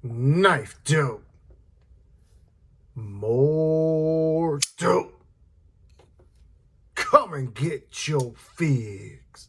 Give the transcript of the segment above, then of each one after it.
KnifeDope. More dope. Come and get your figs.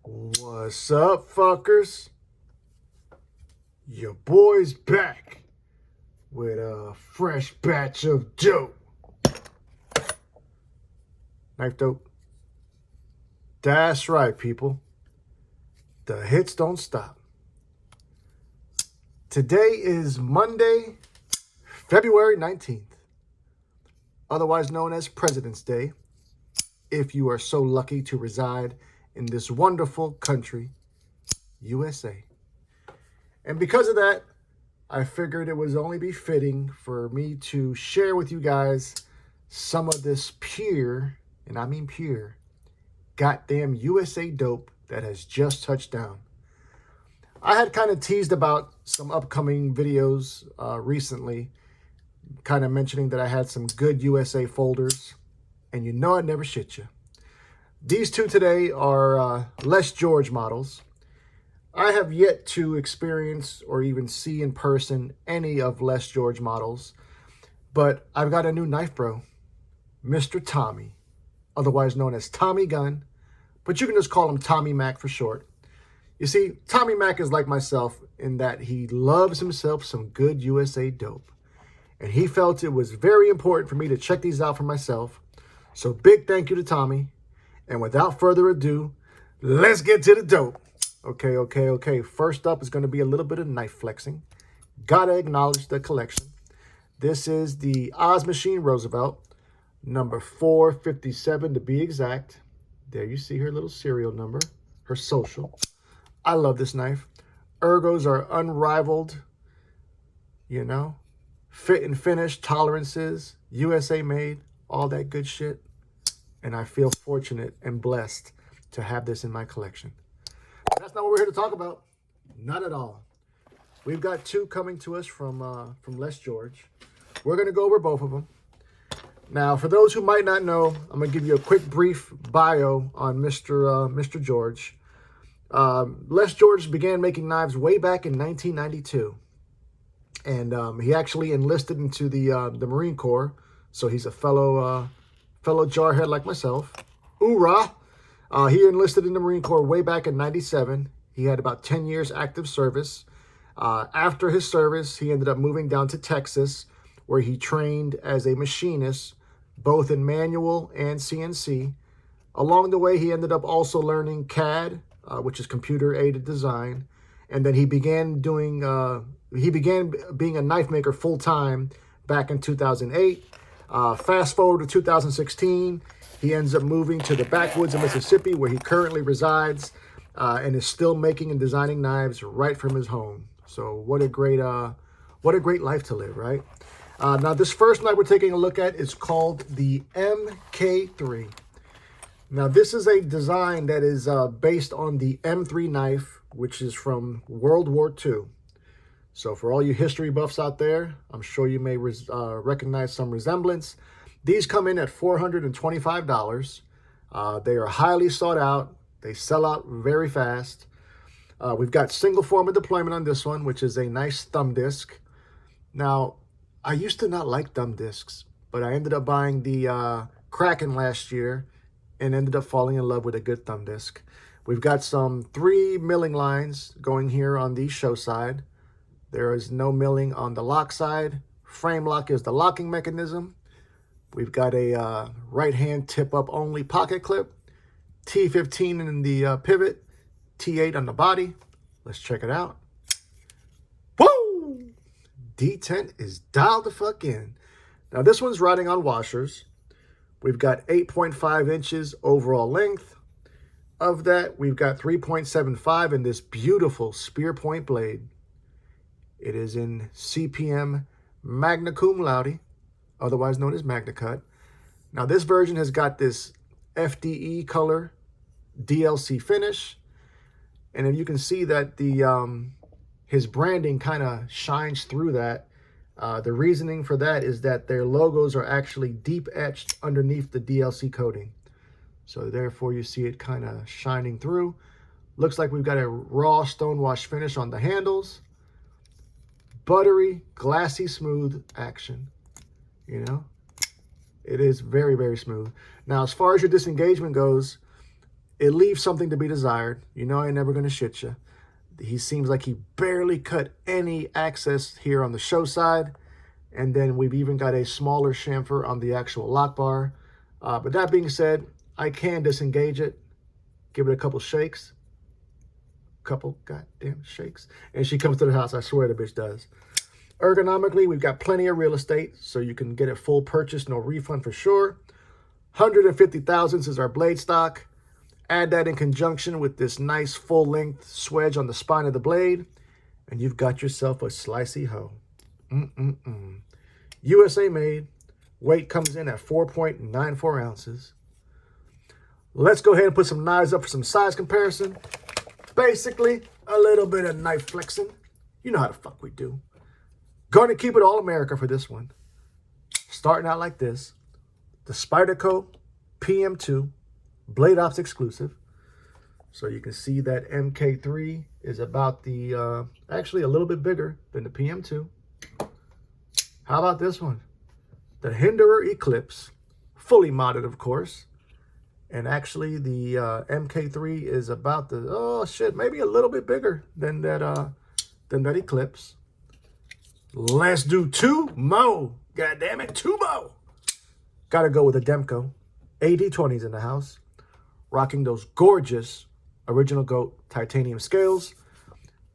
What's up, fuckers? Your boy's back with a fresh batch of dope. KnifeDope. That's right, people. The hits don't stop. Today is Monday, February 19th, otherwise known as President's Day, if you are so lucky to reside in this wonderful country, USA. And because of that, I figured it would only be fitting for me to share with you guys some of this pure, and I mean pure, goddamn USA dope that has just touched down. I had kind of teased about some upcoming videos recently, kind of mentioning that I had some good USA folders, and you know I'd never shit you. These two today are Les George models. I have yet to experience or even see in person any of Les George models, but I've got a new knife bro, Mr. Tommy, otherwise known as Tommy Gun, but you can just call him TommyMac for short. You see, TommyMac is like myself in that he loves himself some good USA dope, and he felt it was very important for me to check these out for myself. So big thank you to Tommy, and without further ado, let's get to the dope. Okay. First up is going to be a little bit of knife flexing. Gotta acknowledge the collection. This is the Oz Machine Roosevelt, number 457 to be exact. There you see her little serial number, her social. I love this knife. Ergos are unrivaled, you know. Fit and finish, tolerances, USA made, all that good shit. And I feel fortunate and blessed to have this in my collection. But that's not what we're here to talk about. Not at all. We've got two coming to us from Les George. We're going to go over both of them. Now, for those who might not know, I'm going to give you a quick brief bio on Mr. George. Les George began making knives way back in 1992. And he actually enlisted into the Marine Corps. So he's a fellow jarhead like myself. Hoorah! He enlisted in the Marine Corps way back in 97. He had about 10 years active service. After his service, he ended up moving down to Texas, where he trained as a machinist, both in manual and CNC. Along the way, he ended up also learning CAD, which is computer-aided design. And then he began being a knife maker full-time back in 2008. Fast forward to 2016, he ends up moving to the backwoods of Mississippi, where he currently resides, and is still making and designing knives right from his home. So what a great life to live, right? Now, this first knife we're taking a look at is called the MK3. Now, this is a design that is based on the M3 knife, which is from World War II. So for all you history buffs out there, I'm sure you may recognize some resemblance. These come in at $425. They are highly sought out. They sell out very fast. We've got single form of deployment on this one, which is a nice thumb disc. Now, I used to not like thumb discs, but I ended up buying the Kraken last year and ended up falling in love with a good thumb disc. We've got some 3 milling lines going here on the show side. There is no milling on the lock side. Frame lock is the locking mechanism. We've got a right-hand tip-up only pocket clip, T15 in the pivot, T8 on the body. Let's check it out. Woo! D10 is dialed the fuck in. Now, this one's riding on washers. We've got 8.5 inches overall length. Of that, we've got 3.75 in this beautiful spear point blade. It is in CPM Magna Cum Laude, otherwise known as Magna Cut. Now, this version has got this FDE color DLC finish. And if you can see that his branding kind of shines through that. The reasoning for that is that their logos are actually deep etched underneath the DLC coating. So therefore you see it kind of shining through. Looks like we've got a raw stonewash finish on the handles. Buttery, glassy, smooth action. You know, it is very, very smooth. Now, as far as your disengagement goes, it leaves something to be desired. You know, I ain't never going to shit you. He seems like he barely cut any access here on the show side. And then we've even got a smaller chamfer on the actual lock bar. But that being said, I can disengage it. Give it a couple shakes. Couple goddamn shakes. And she comes to the house. I swear the bitch does. Ergonomically, we've got plenty of real estate, so you can get a full purchase, no refund for sure. 150 thousandths is our blade stock. Add that in conjunction with this nice full-length swedge on the spine of the blade, and you've got yourself a slicey hoe. USA made. Weight comes in at 4.94 ounces. Let's go ahead and put some knives up for some size comparison. Basically, a little bit of knife flexing. You know how the fuck we do. Going to keep it all America for this one. Starting out like this. The Spyderco PM2 Blade Ops exclusive. So you can see that MK3 is about the, actually a little bit bigger than the PM2. How about this one? The Hinderer Eclipse. Fully modded, of course. And actually the MK3 is about the, oh shit, maybe a little bit bigger than that Eclipse. Let's do two more. God damn it, two more. Gotta go with a Demko. AD20s in the house. Rocking those gorgeous Original Goat titanium scales.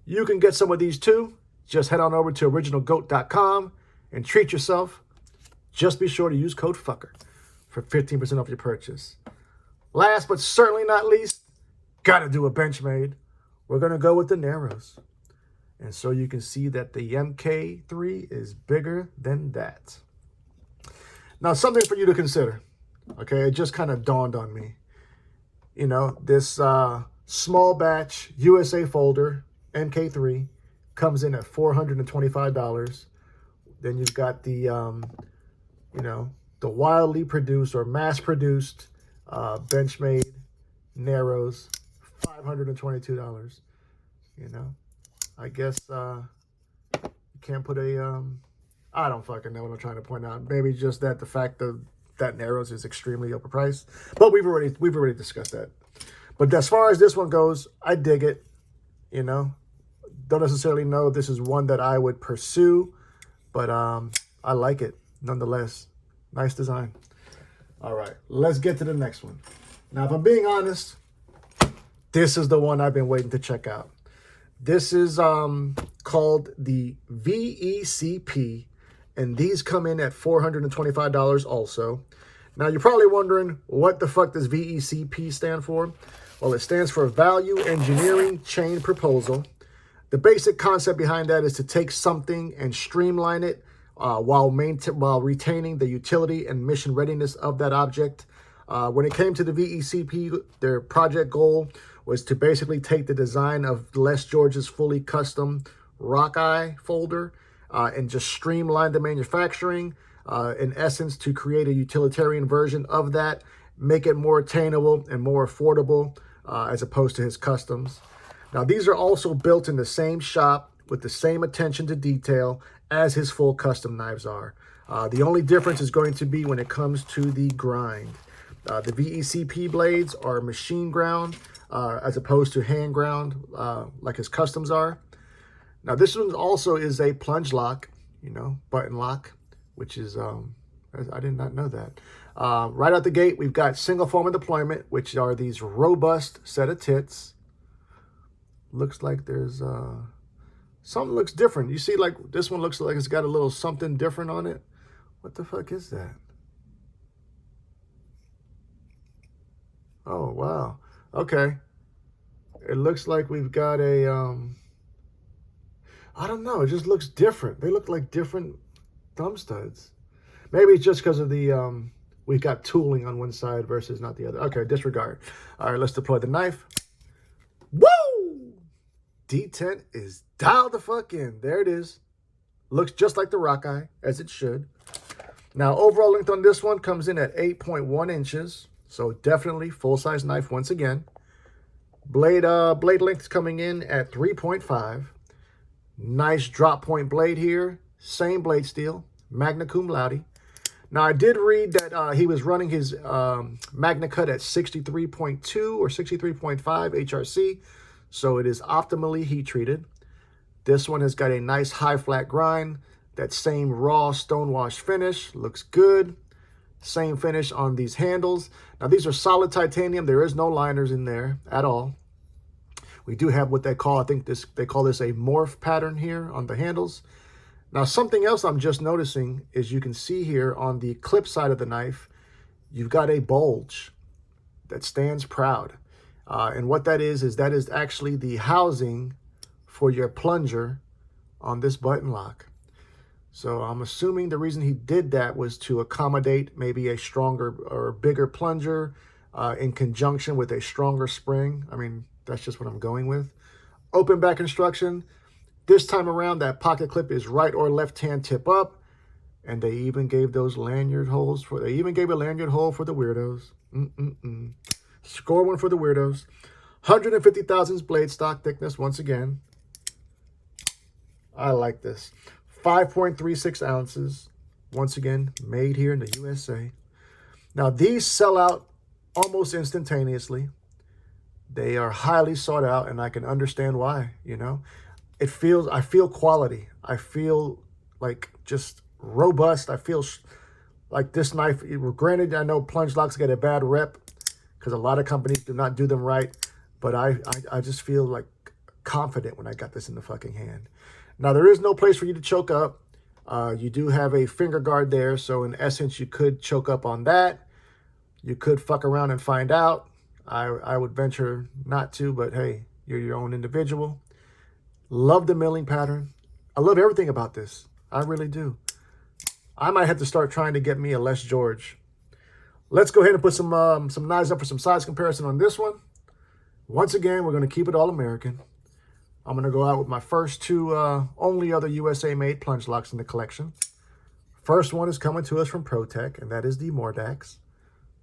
You can get some of these too. Just head on over to originalgoat.com and treat yourself. Just be sure to use code FUCKER for 15% off your purchase. Last but certainly not least, gotta do a Benchmade. We're gonna go with the Narrows. And so you can see that the MK3 is bigger than that. Now, something for you to consider. Okay, it just kind of dawned on me. You know, this small batch USA folder, MK3, comes in at $425. Then you've got the, you know, the wildly produced or mass-produced Benchmade Narrows, $522. You know, I guess you can't put a, I don't fucking know what I'm trying to point out. Maybe just that the fact that Narrows is extremely overpriced. But we've already discussed that. But as far as this one goes, I dig it. You know, don't necessarily know if this is one that I would pursue, but I like it nonetheless. Nice design. All right, let's get to the next one. Now, if I'm being honest, this is the one I've been waiting to check out. This is called the VECP, and these come in at $425 also. Now, you're probably wondering, what the fuck does VECP stand for? Well, it stands for Value Engineering Chain Proposal. The basic concept behind that is to take something and streamline it while retaining the utility and mission readiness of that object. When it came to the VECP, their project goal was to basically take the design of Les George's fully custom Rockeye folder and just streamline the manufacturing, in essence, to create a utilitarian version of that, make it more attainable and more affordable as opposed to his customs. Now, these are also built in the same shop with the same attention to detail as his full custom knives are. The only difference is going to be when it comes to the grind. The VECP blades are machine ground as opposed to hand ground like his customs are. Now, this one also is a plunge lock, you know, button lock, which is, I did not know that. Right out the gate, we've got single form of deployment, which are these robust set of tits. Looks like there's, something looks different. You see, like, this one looks like it's got a little something different on it. What the fuck is that? Oh, wow. Okay. It looks like we've got a, I don't know. It just looks different. They look like different thumb studs. Maybe it's just because of the, we've got tooling on one side versus not the other. Okay, disregard. All right, let's deploy the knife. Woo! D10 is dialed the fuck in. There it is. Looks just like the Rockeye, as it should. Now, overall length on this one comes in at 8.1 inches. So definitely full-size knife once again. Blade length coming in at 3.5. Nice drop point blade here. Same blade steel, magna cum laude. Now, I did read that he was running his Magna Cut at 63.2 or 63.5 HRC, so it is optimally heat treated. This one has got a nice high flat grind. That same raw stonewash finish looks good. Same finish on these handles. Now, these are solid titanium. There is no liners in there at all. We do have what they call, I think they call this a morph pattern here on the handles. Now, something else I'm just noticing is you can see here on the clip side of the knife, you've got a bulge that stands proud. And what that is that is actually the housing for your plunger on this button lock. So I'm assuming the reason he did that was to accommodate maybe a stronger or bigger plunger in conjunction with a stronger spring. I mean, that's just what I'm going with. Open back construction. This time around, that pocket clip is right or left hand tip up. And they even gave those lanyard holes they even gave a lanyard hole for the weirdos. Score one for the weirdos. 150 thousandths blade stock thickness once again. I like this. 5.36 ounces. Once again, made here in the USA. Now, these sell out almost instantaneously. They are highly sought out, and I can understand why, you know. I feel quality. I feel like just robust. I feel like this knife, granted, I know plunge locks get a bad rep because a lot of companies do not do them right, but I just feel like confident when I got this in the fucking hand. Now, there is no place for you to choke up. You do have a finger guard there, so in essence, you could choke up on that. You could fuck around and find out. I would venture not to, but hey, you're your own individual. Love the milling pattern. I love everything about this. I really do. I might have to start trying to get me a Les George. Let's go ahead and put some knives up for some size comparison on this one. Once again, we're going to keep it all American. I'm going to go out with my first two only other USA-made plunge locks in the collection. First one is coming to us from ProTech, and that is the Mordax.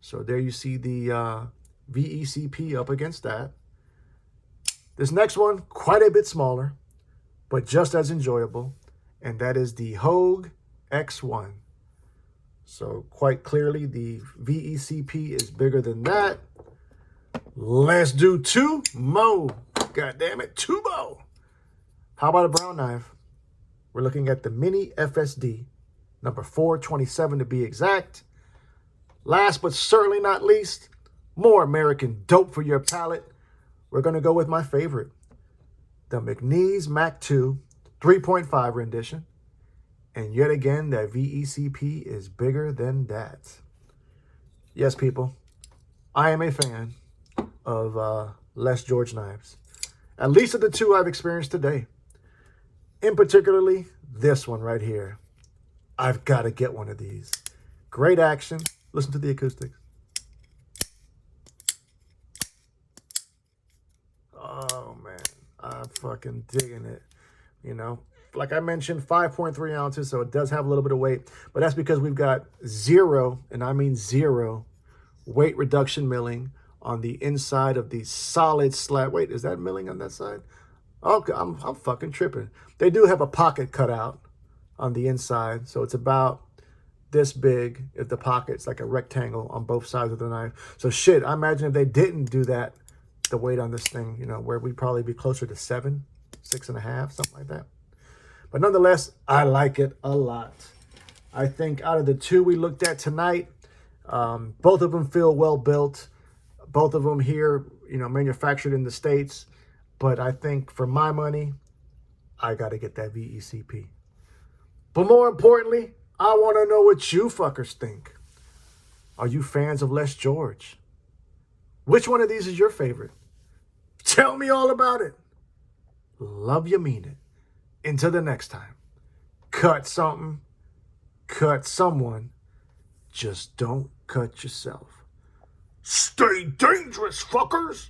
So there you see the VECP up against that. This next one, quite a bit smaller, but just as enjoyable, and that is the Hogue X1. So quite clearly, the VECP is bigger than that. Let's do two more. God damn it, two more. How about a brown knife? We're looking at the Mini FSD, number 427 to be exact. Last but certainly not least, more American dope for your palate. We're going to go with my favorite, the TommyMac 2 3.5 rendition. And yet again, that VECP is bigger than that. Yes, people, I am a fan of Les George knives. At least of the two I've experienced today. In particularly, this one right here. I've got to get one of these. Great action. Listen to the acoustics. Oh, man. I'm fucking digging it. You know, like I mentioned, 5.3 ounces, so it does have a little bit of weight. But that's because we've got zero, and I mean zero, weight reduction milling on the inside of the solid slab. Wait, is that milling on that side? Okay, I'm fucking tripping. They do have a pocket cut out on the inside, so it's about this big. If the pocket's like a rectangle on both sides of the knife. So shit, I imagine if they didn't do that, the weight on this thing, you know, where we'd probably be closer to 7, 6.5, something like that. But nonetheless, I like it a lot. I think out of the two we looked at tonight, both of them feel well built. Both of them here, you know, manufactured in the States. But I think for my money, I got to get that VECP. But more importantly, I want to know what you fuckers think. Are you fans of Les George? Which one of these is your favorite? Tell me all about it. Love you, mean it. Until the next time, cut something, cut someone. Just don't cut yourself. Stay dangerous, fuckers.